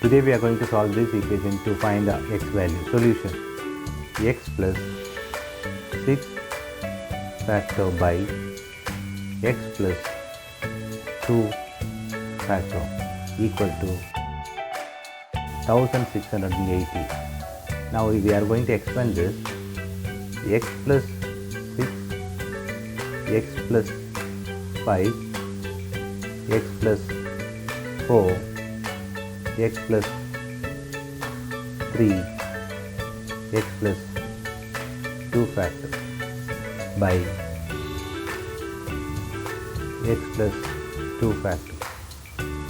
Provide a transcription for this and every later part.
Today we are going to solve this equation to find the x value. Solution: x plus 6 factor by x plus 2 factor equal to 1680. Now we are going to expand this. X plus 6, x plus 5, x plus 4, x plus 3, x plus 2 factor by x plus 2 factor.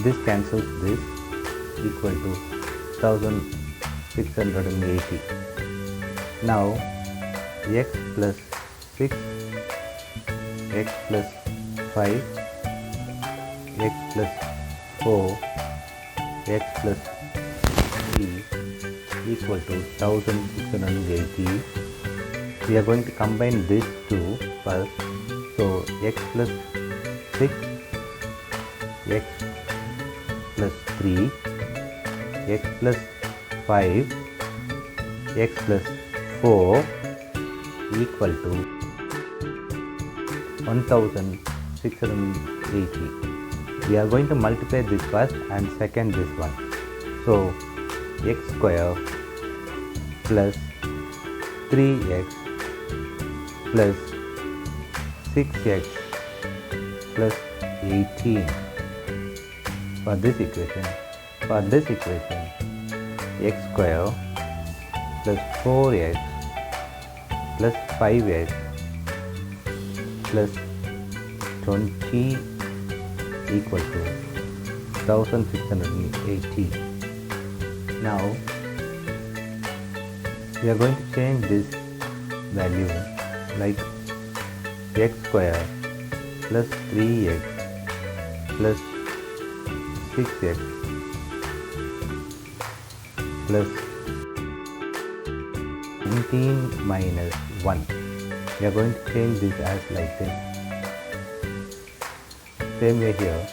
This cancels this, equal to 1680. Now x plus 6, x plus 5, x plus 4, x plus 3 equal to 1680. We are going to combine these two first. So x plus 6, x plus 3, x plus 5, x plus 4 equal to 1680. We are going to multiply this first and second this one. So x square plus 3x plus 6x plus 18 for this equation. For this equation, x square plus 4x plus 5x plus 20 equal to 1680. Now we are going to change this value like x square plus 3x plus 6x plus 19 minus 1. We are going to change this as like this. Same way here,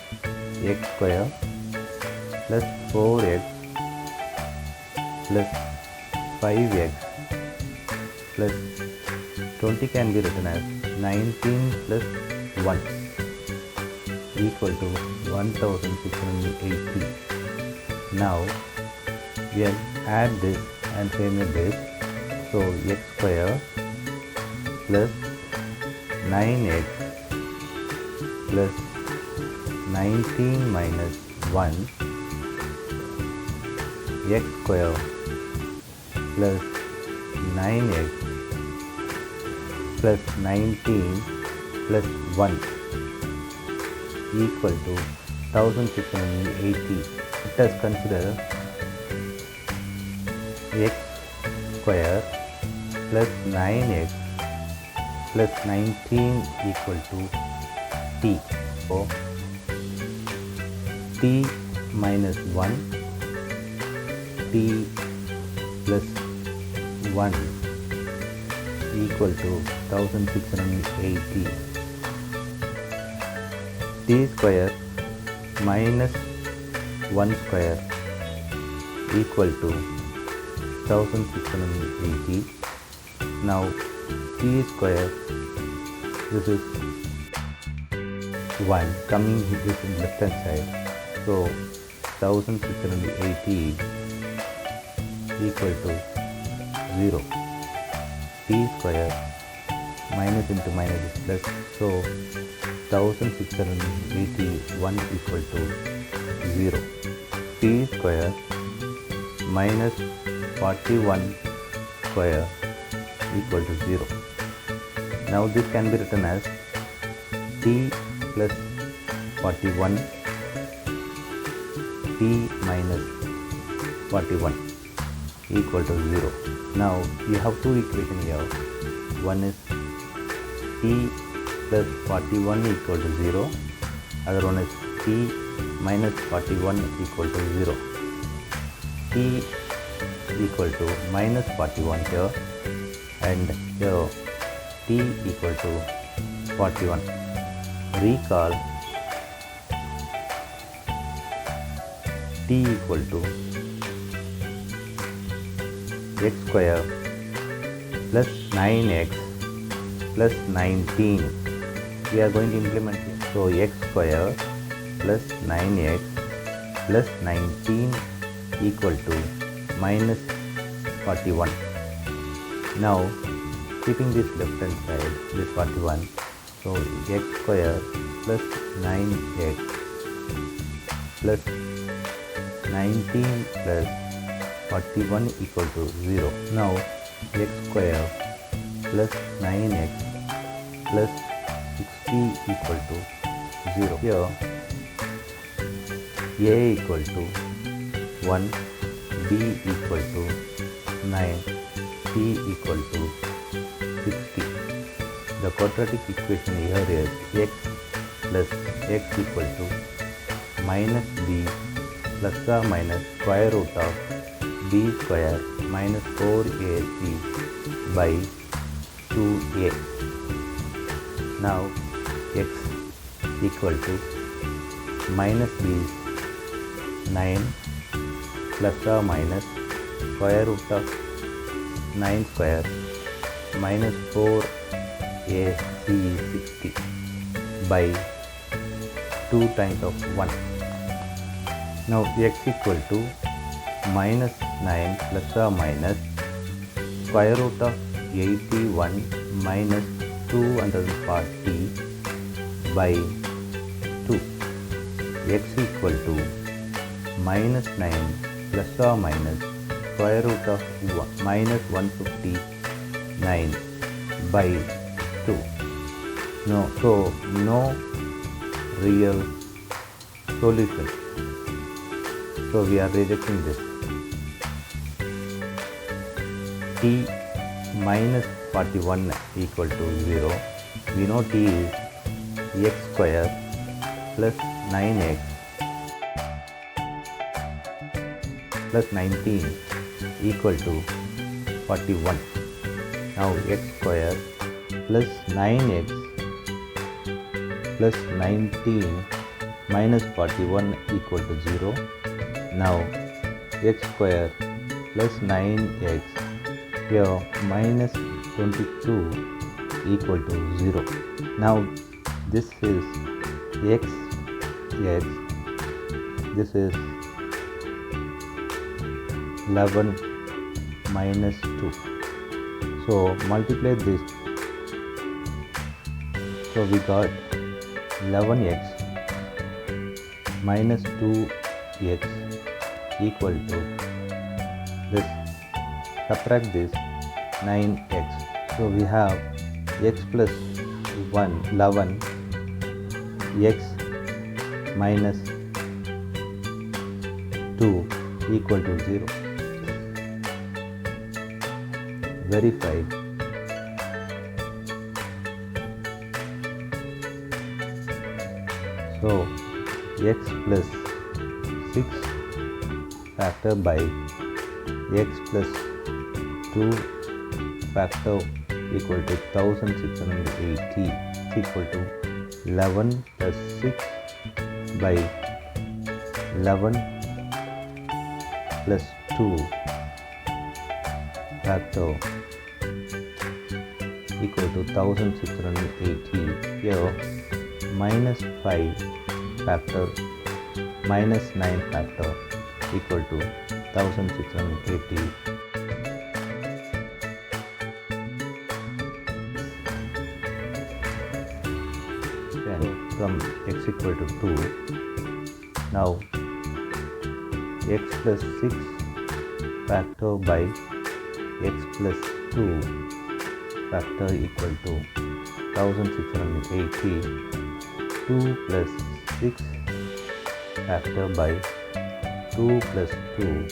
x square plus 4x plus 5x plus 20 can be written as 19 plus 1 equal to 1680. Now we will add this and same with this. So x square plus 9x plus 19 minus 1, x square plus 9x plus 19 plus 1 equal to 1680. Let us consider x square plus 9x plus 19 equal to t. So t minus 1, t plus 1 equal to 1680. T square minus 1 square equal to 1680. Now t square, this is 1 coming this in left hand side. So 1680 equal to 0. T square minus into minus is plus. So 1681 equal to 0. T square minus 41 square equal to 0. Now this can be written as t plus 41 t minus 41 equal to 0. Now you have two equations here. One is t plus 41 equal to 0. Other one is t minus 41 equal to 0. T equal to minus 41 here, and here t equal to 41. Recall t equal to x square plus 9x plus 19. We are going to implement it. So x square plus 9x plus 19 equal to minus 41. Now keeping this left hand side, this 41, so x square plus 9x plus 19 plus 41 equal to 0. Now x square plus 9x plus 60 equal to 0. Here a equal to 1, b equal to 9, c equal to 60. The quadratic equation here is x plus x equal to minus b plus or minus square root of b square minus 4ac by 2a. Now x equal to minus b 9 plus or minus square root of 9 square minus 4ac 60 by 2 times of 1. Now x equal to minus 9 plus or minus square root of 81 minus 240 by 2. X equal to minus 9 plus or minus square root of minus 159 by 2. So no real solution. So we are rejecting this. T minus 41 equal to 0. We know t is x square plus 9x plus 19 equal to 41. Now x square plus 9x plus 19 minus 41 equal to 0. Now x square plus 9x here minus 22 equal to 0. Now this is x, this is 11 minus 2. So multiply this. So we got 11x minus 2x equal to this. Subtract this 9x. So we have x plus 11 x minus 2 equal to 0. Verify. So x plus 6 factor by x plus 2 factor equal to 1680 equal to 11 plus 6 by 11 plus 2 factor equal to 1680. Here minus 5 factor minus 9 factor equal to 1680. From x equal to 2, now x plus 6 factor by x plus 2 factor equal to 1680. 2 plus 6 factor by 2 plus 2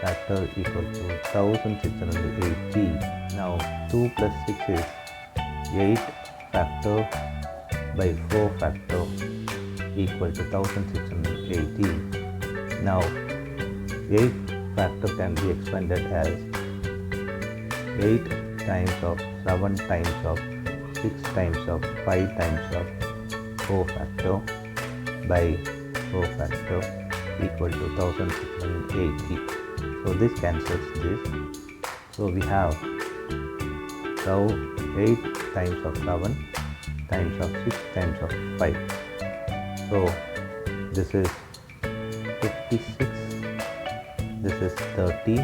factor equal to 1680. Now 2 plus 6 is 8 factor by 4 factor equal to 1680. Now 8 factor can be expanded as 8 times of 7 times of 6 times of 5 times of 4 factor by 4 factor equal to 1680. So this cancels this. So we have 8 times of 7 times of 6 times of 5. So this is 56, this is 30,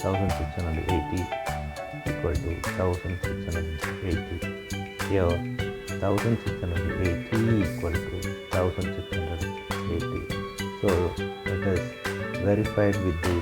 1680 equal to 1680. Here 1680 equal to 1680. So it is verified with the